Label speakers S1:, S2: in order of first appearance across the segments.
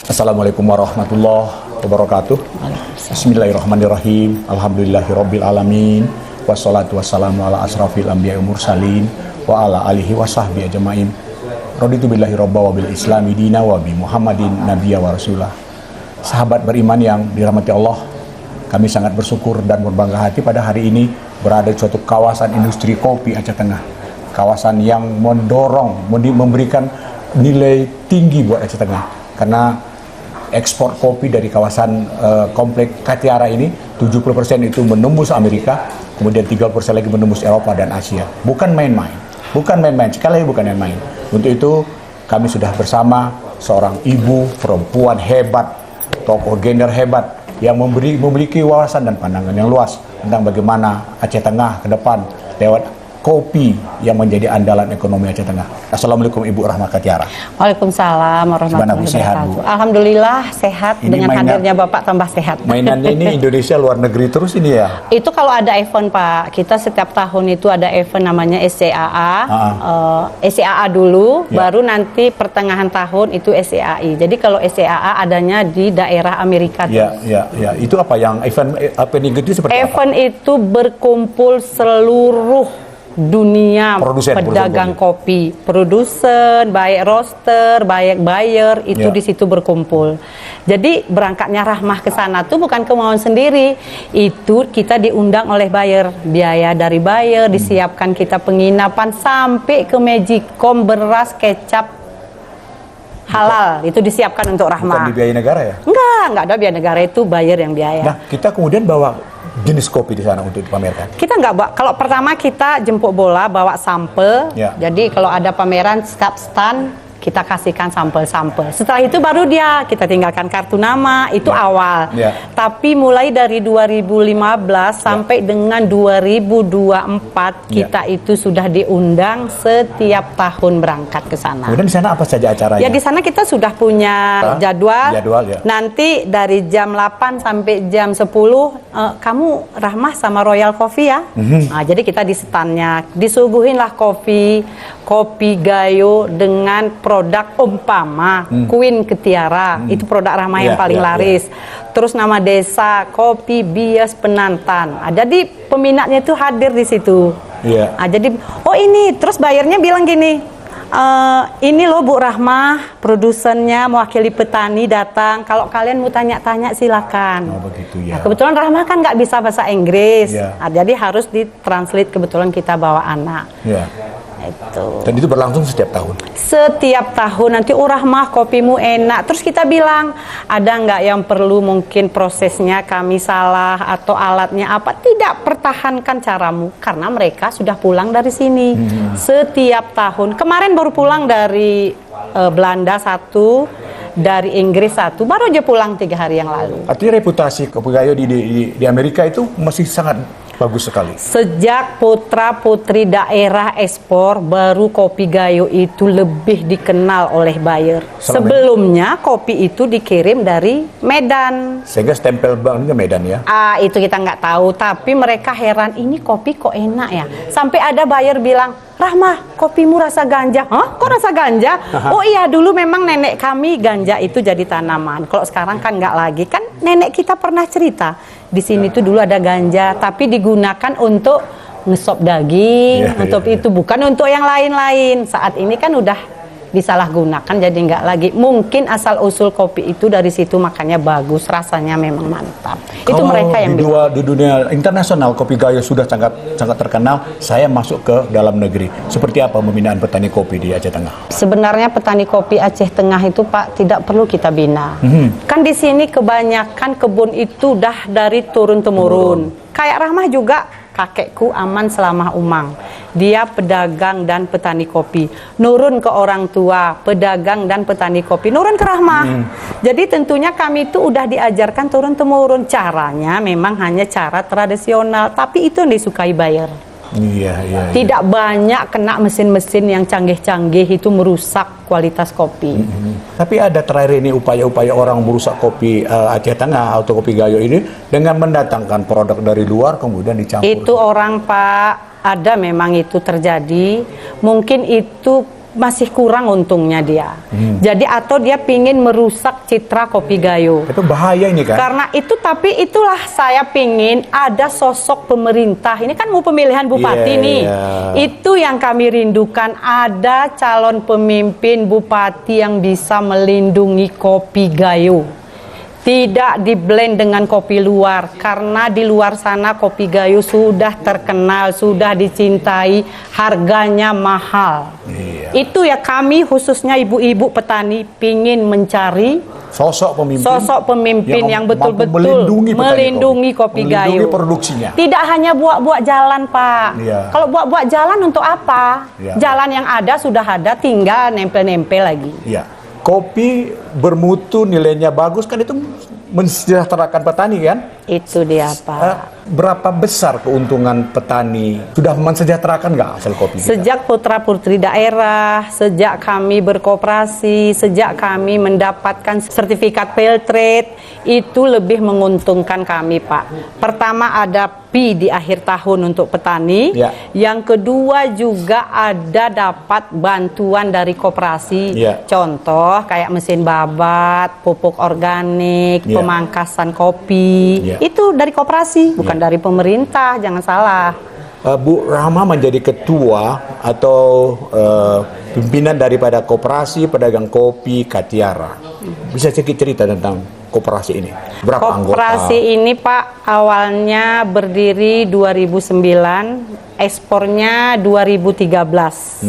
S1: Assalamualaikum warahmatullahi wabarakatuh. Bismillahirrahmanirrahim. Alhamdulillahirabbil alamin. Wassalatu wassalamu ala asrafil anbiya'i mursalin wa ala alihi wa sahbihi ajmain. Raditu billahi rabba wa bil islami dina wa bi Muhammadin nabiyya wa rasulah. Sahabat beriman yang dirahmati Allah, kami sangat bersyukur dan berbangga hati pada hari ini berada di suatu kawasan industri kopi Aceh Tengah. Kawasan yang mendorong, memberikan nilai tinggi buat Aceh Tengah. Karena ekspor kopi dari kawasan komplek Katiara ini 70% itu menembus Amerika, kemudian 30% lagi menembus Eropa dan Asia. Bukan main-main, sekali lagi bukan main-main. Untuk itu kami sudah bersama seorang ibu perempuan hebat, tokoh gender hebat yang memiliki wawasan dan pandangan yang luas tentang bagaimana Aceh Tengah ke depan lewat kopi yang menjadi andalan ekonomi Aceh Tengah. Assalamualaikum Ibu Rahma Katiara.
S2: Waalaikumsalam warahmatullahi wabarakatuh. Alhamdulillah sehat, ini dengan hadirnya Bapak tambah sehat.
S1: Mainannya ini Indonesia luar negeri terus ini ya?
S2: Itu kalau ada event Pak, kita setiap tahun itu ada event namanya SCAA. SCAA dulu, baru nanti pertengahan tahun itu SCAI. Jadi kalau SCAA adanya di daerah Amerika.
S1: Ya. Itu apa yang event itu seperti
S2: event apa? Itu berkumpul seluruh dunia pedagang kopi, produsen, baik roaster, baik buyer itu di situ berkumpul. Jadi berangkatnya Rahmah ke sana tuh bukan kemauan sendiri, itu kita diundang oleh buyer, biaya dari buyer, disiapkan kita penginapan sampai ke Magicom, beras, kecap halal itu disiapkan untuk Rahmah.
S1: Bukan biaya negara ya?
S2: Enggak ada biaya negara, itu buyer yang biaya.
S1: Nah, kita kemudian bawa jenis kopi di sana untuk dipamerkan?
S2: Kita nggak, kalau pertama kita jemput bola bawa sampel. Jadi kalau ada pameran setiap stand kita kasihkan sampel-sampel. Setelah itu baru kita tinggalkan kartu nama, itu awal. Tapi mulai dari 2015 sampai dengan 2024 kita itu sudah diundang setiap tahun berangkat ke sana.
S1: Kemudian di sana apa saja acaranya?
S2: Ya di sana kita sudah punya jadwal nanti dari jam 8 sampai jam 10 kamu Rahmah sama Royal Coffee ya. Nah, jadi kita di standnya disuguhinlah kopi gayo dengan produk umpama Queen Ketiara, itu produk Rahmah yang paling laris. Terus nama desa kopi bias Penantan. Jadi peminatnya itu hadir di situ. Jadi ini terus bayarnya bilang gini, ini loh Bu Rahmah, produsennya mewakili petani datang. Kalau kalian mau tanya-tanya silakan.
S1: Begitu ya.
S2: Nah, kebetulan Rahmah kan nggak bisa bahasa Inggris, jadi harus ditranslate. Kebetulan kita bawa anak. Itu.
S1: Dan itu berlangsung setiap tahun?
S2: Setiap tahun. Nanti Rahmah kopimu enak. Terus kita bilang, ada nggak yang perlu mungkin prosesnya kami salah atau alatnya apa? Tidak, pertahankan caramu. Karena mereka sudah pulang dari sini. Setiap tahun. Kemarin baru pulang dari Belanda satu, dari Inggris satu, baru aja pulang 3 hari yang lalu.
S1: Artinya reputasi kopi gayo di Amerika itu masih sangat bagus sekali.
S2: Sejak putra-putri daerah ekspor, baru kopi gayo itu lebih dikenal oleh buyer. Sebelumnya kopi itu dikirim dari Medan.
S1: Sehingga stempel banknya Medan ya?
S2: Itu kita nggak tahu, tapi mereka heran, ini kopi kok enak ya. Sampai ada buyer bilang, Rahmah, kopimu rasa ganja. Hah? Kok rasa ganja? Oh iya, dulu memang nenek kami ganja itu jadi tanaman. Kalau sekarang kan nggak lagi. Kan nenek kita pernah cerita, di sini tuh dulu ada ganja, tapi digunakan untuk ngesop daging, untuk itu, bukan untuk yang lain-lain. Saat ini kan udah disalahgunakan, jadi nggak lagi. Mungkin asal usul kopi itu dari situ, makanya bagus, rasanya memang mantap. Itu mereka yang
S1: di dunia internasional kopi gayo sudah sangat terkenal. Saya masuk ke dalam negeri. Seperti apa pembinaan petani kopi di Aceh Tengah?
S2: Sebenarnya petani kopi Aceh Tengah itu Pak tidak perlu kita bina. Kan di sini kebanyakan kebun itu dah dari turun temurun. Kayak Rahmah juga, kakekku Aman Selamah Umang. Dia pedagang dan petani kopi. Nurun ke orang tua, pedagang dan petani kopi. Nurun ke Rahmah. Jadi tentunya kami itu udah diajarkan turun-temurun. Caranya memang hanya cara tradisional. Tapi itu yang disukai buyer. Tidak banyak kena mesin-mesin yang canggih-canggih itu merusak kualitas kopi.
S1: Tapi ada terakhir ini upaya-upaya orang merusak kopi Aceh Tengah atau kopi gayo ini dengan mendatangkan produk dari luar kemudian dicampur.
S2: Itu orang Pak, ada memang itu terjadi. Mungkin itu masih kurang untungnya dia. Jadi atau dia pingin merusak citra Kopi Gayo.
S1: Itu bahaya ini kan?
S2: Karena itu, tapi itulah saya pingin ada sosok pemerintah. Ini kan mau pemilihan bupati nih. Itu yang kami rindukan, ada calon pemimpin bupati yang bisa melindungi Kopi Gayo. Tidak di-blend dengan kopi luar, karena di luar sana Kopi Gayo sudah terkenal, sudah dicintai, harganya mahal. Itu ya, kami khususnya ibu-ibu petani pingin mencari sosok pemimpin yang betul-betul melindungi Kopi Gayo.
S1: Produksinya.
S2: Tidak hanya buat jalan, Pak. Kalau buat jalan untuk apa? Jalan yang ada sudah ada, tinggal nempel-nempel lagi.
S1: Kopi bermutu, nilainya bagus kan, itu mensejahterakan petani kan?
S2: Itu dia, Pak.
S1: Berapa besar keuntungan petani? Sudah mensejahterakan nggak hasil kopi kita?
S2: Sejak putra putri daerah, sejak kami berkoperasi, sejak kami mendapatkan sertifikat fair trade, itu lebih menguntungkan kami, Pak. Pertama ada P di akhir tahun untuk petani. Yang kedua juga ada dapat bantuan dari koperasi. Contoh kayak mesin babat, pupuk organik, pemangkasan kopi. Itu dari koperasi, bukan dari pemerintah, jangan salah.
S1: Bu Rahma menjadi ketua atau pimpinan daripada koperasi pedagang kopi Katiara. Bisa sedikit cerita tentang koperasi ini? Berapa anggota?
S2: Koperasi ini, Pak, awalnya berdiri 2009, ekspornya 2013.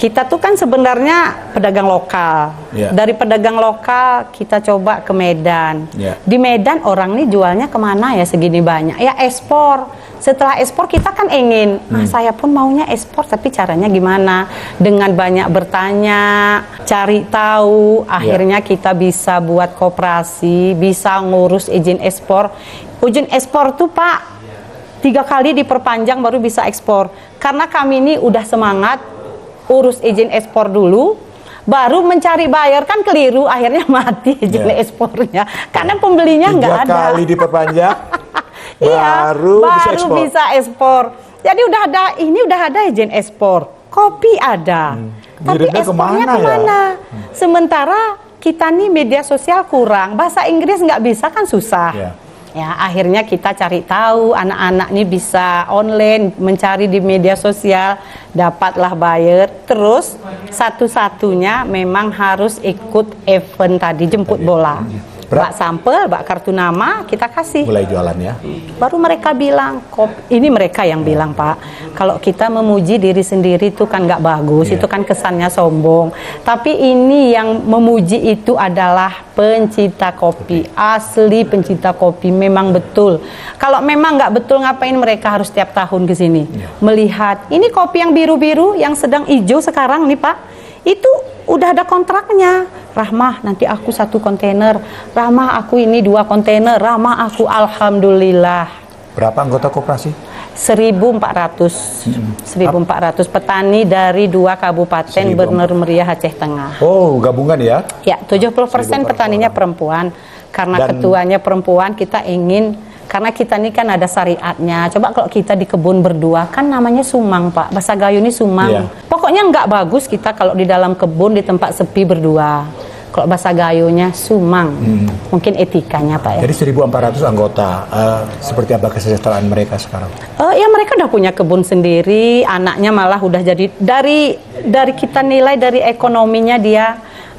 S2: Kita tuh kan sebenarnya pedagang lokal. Dari pedagang lokal kita coba ke Medan. Di Medan orang nih jualnya kemana ya segini banyak? Ya ekspor. Setelah ekspor kita kan ingin, saya pun maunya ekspor, tapi caranya gimana? Dengan banyak bertanya, cari tahu, akhirnya kita bisa buat koperasi, bisa ngurus izin ekspor. Izin ekspor tuh, Pak, 3 kali diperpanjang baru bisa ekspor. Karena kami ini udah semangat urus izin ekspor dulu, baru mencari buyer, kan keliru, akhirnya mati izin ekspornya karena pembelinya nggak ada.
S1: 3 kali diperpanjang baru
S2: bisa ekspor. Jadi udah ada izin ekspor, kopi ada, tapi ekspornya kemana? Sementara kita nih media sosial kurang, bahasa Inggris nggak bisa kan susah. Ya, akhirnya kita cari tahu, anak-anak ini bisa online, mencari di media sosial, dapatlah buyer. Terus satu-satunya memang harus ikut event tadi, jemput bola. Bak sampel, bak kartu nama, kita kasih.
S1: Mulai jualan ya.
S2: Baru mereka bilang, ini mereka yang bilang, Pak, kalau kita memuji diri sendiri itu kan nggak bagus, itu kan kesannya sombong. Tapi ini yang memuji itu adalah pencinta kopi, asli pencinta kopi, memang betul. Kalau memang nggak betul, ngapain mereka harus tiap tahun ke sini? Melihat, ini kopi yang biru-biru, yang sedang hijau sekarang nih, Pak, itu udah ada kontraknya. Rahmah, nanti aku 1 kontainer. Rahmah, aku ini 2 kontainer. Rahmah, aku alhamdulillah.
S1: Berapa anggota koperasi?
S2: 1.400. 1.400 petani dari 2 kabupaten Bener Meriah, Aceh Tengah.
S1: Oh, gabungan ya?
S2: Ya, 70% petaninya perempuan. Karena ketuanya perempuan, kita ingin, karena kita ini kan ada syariatnya. Coba kalau kita di kebun berdua, kan namanya sumang, Pak. Bahasa Gayo ini sumang. Pokoknya nggak bagus kita kalau di dalam kebun di tempat sepi berdua. Kalau bahasa Gayonya sumang. Mungkin etikanya, Pak, ya.
S1: Jadi 1.400 anggota. Seperti apa kesejahteraan mereka sekarang?
S2: Ya mereka udah punya kebun sendiri. Anaknya malah udah jadi, dari kita nilai dari ekonominya dia.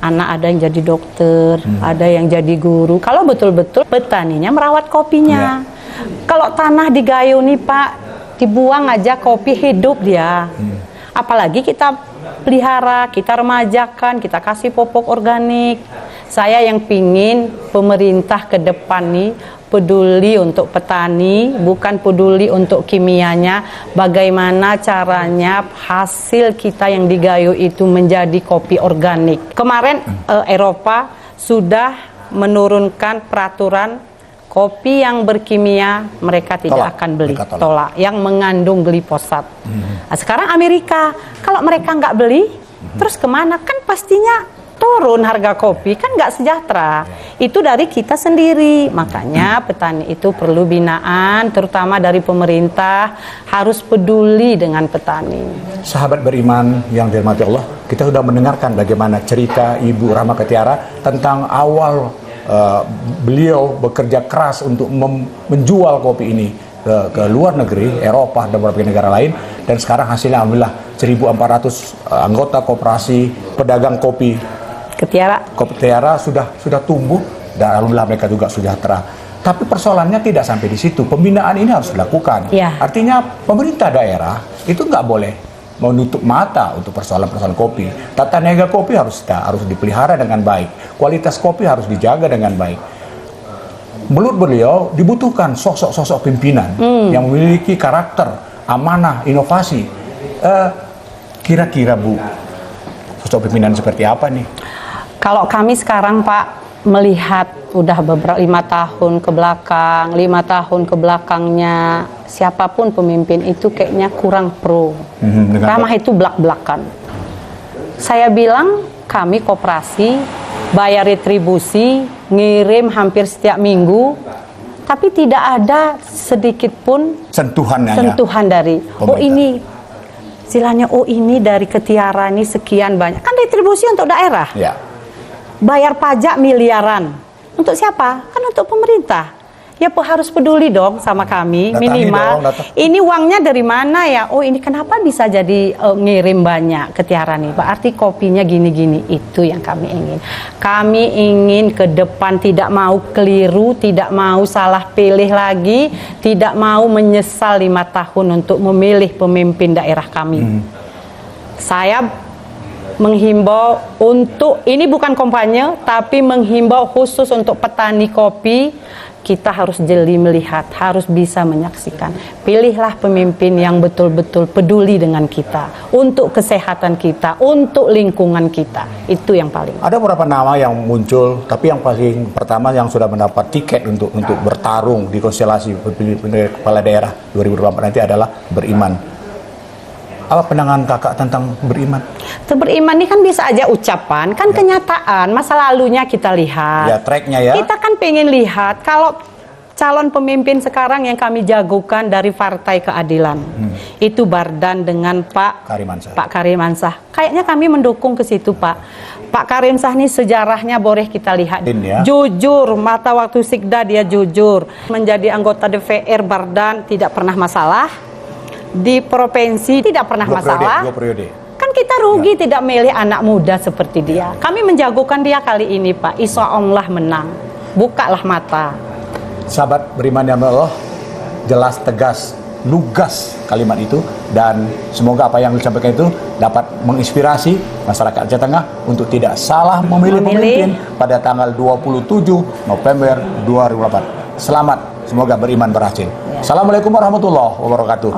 S2: Anak ada yang jadi dokter, ada yang jadi guru. Kalau betul-betul petaninya merawat kopinya. Kalau tanah di Gayo nih, Pak, dibuang aja kopi, hidup dia. Apalagi kita pelihara, kita remajakan, kita kasih pupuk organik. Saya yang pingin pemerintah ke depan nih peduli untuk petani, bukan peduli untuk kimianya. Bagaimana caranya hasil kita yang di Gayo itu menjadi kopi organik. Kemarin Eropa sudah menurunkan peraturan kopi yang berkimia mereka tidak akan beli, tolak, yang mengandung glifosat. Nah, sekarang Amerika, kalau mereka nggak beli, terus kemana? Kan pastinya turun harga kopi kan nggak sejahtera. Itu dari kita sendiri. Makanya petani itu perlu binaan, terutama dari pemerintah, harus peduli dengan petani.
S1: Sahabat beriman yang dirahmati Allah, kita sudah mendengarkan bagaimana cerita Ibu Rahma Ketiara tentang awal beliau bekerja keras untuk menjual kopi ini ke luar negeri, Eropa dan beberapa negara lain, dan sekarang hasilnya alhamdulillah 1.400 anggota koperasi pedagang kopi Ketiara sudah tumbuh dan alhamdulillah mereka juga sejahtera. Tapi persoalannya tidak sampai di situ. Pembinaan ini harus dilakukan.
S2: Ya.
S1: Artinya pemerintah daerah itu nggak boleh menutup mata untuk persoalan-persoalan kopi. Tata niaga kopi harus dipelihara dengan baik. Kualitas kopi harus dijaga dengan baik. Menurut beliau dibutuhkan sosok-sosok pimpinan yang memiliki karakter, amanah, inovasi. Kira-kira Bu, sosok pimpinan seperti apa nih?
S2: Kalau kami sekarang Pak melihat udah beberapa 5 tahun ke belakang, 5 tahun ke belakangnya, siapapun pemimpin itu kayaknya kurang pro. Ramah itu belak-belakan. Saya bilang kami koperasi bayar retribusi, ngirim hampir setiap minggu, tapi tidak ada sedikit pun sentuhan dari pemerintah. Ini dari Ketiara ini sekian banyak. Kan retribusi untuk daerah. Ya. Bayar pajak miliaran. Untuk siapa? Kan untuk pemerintah. Ya harus peduli dong sama kami, minimal. Ini uangnya dari mana ya? Oh ini kenapa bisa jadi ngirim banyak Ketiara nih? Berarti kopinya gini-gini. Itu yang kami ingin. Kami ingin ke depan tidak mau keliru, tidak mau salah pilih lagi, tidak mau menyesal 5 tahun untuk memilih pemimpin daerah kami. Saya menghimbau untuk, ini bukan kampanye, tapi menghimbau khusus untuk petani kopi. Kita harus jeli melihat, harus bisa menyaksikan. Pilihlah pemimpin yang betul-betul peduli dengan kita, untuk kesehatan kita, untuk lingkungan kita. Itu yang paling.
S1: Ada beberapa nama yang muncul, tapi yang paling pertama yang sudah mendapat tiket untuk bertarung di konstelasi kepala daerah 2024 nanti adalah Beriman. Apa pandangan kakak tentang Beriman?
S2: Beriman ini kan bisa aja ucapan, kan kenyataan, masa lalunya kita lihat.
S1: Ya, tracknya ya.
S2: Kita kan pengen lihat kalau calon pemimpin sekarang yang kami jagokan dari Partai Keadilan, itu Bardan dengan Pak Karim Ansah. Kayaknya kami mendukung ke situ Pak. Pak Karim Ansah ini sejarahnya boleh kita lihat. Jujur, mata waktu Sikda dia jujur. Menjadi anggota DPR Bardan tidak pernah masalah. Di provinsi tidak pernah masalah.
S1: 2 periode.
S2: Kan kita rugi tidak milih anak muda seperti dia. Kami menjagokan dia kali ini Pak. Insya Allah menang. Bukalah mata.
S1: Sahabat Beriman yang Allah, jelas, tegas, lugas kalimat itu, dan semoga apa yang disampaikan itu dapat menginspirasi masyarakat Aceh Tengah untuk tidak salah memilih pemimpin pada tanggal 27 November 2024. Selamat, semoga Beriman berhasil. Assalamualaikum warahmatullahi wabarakatuh.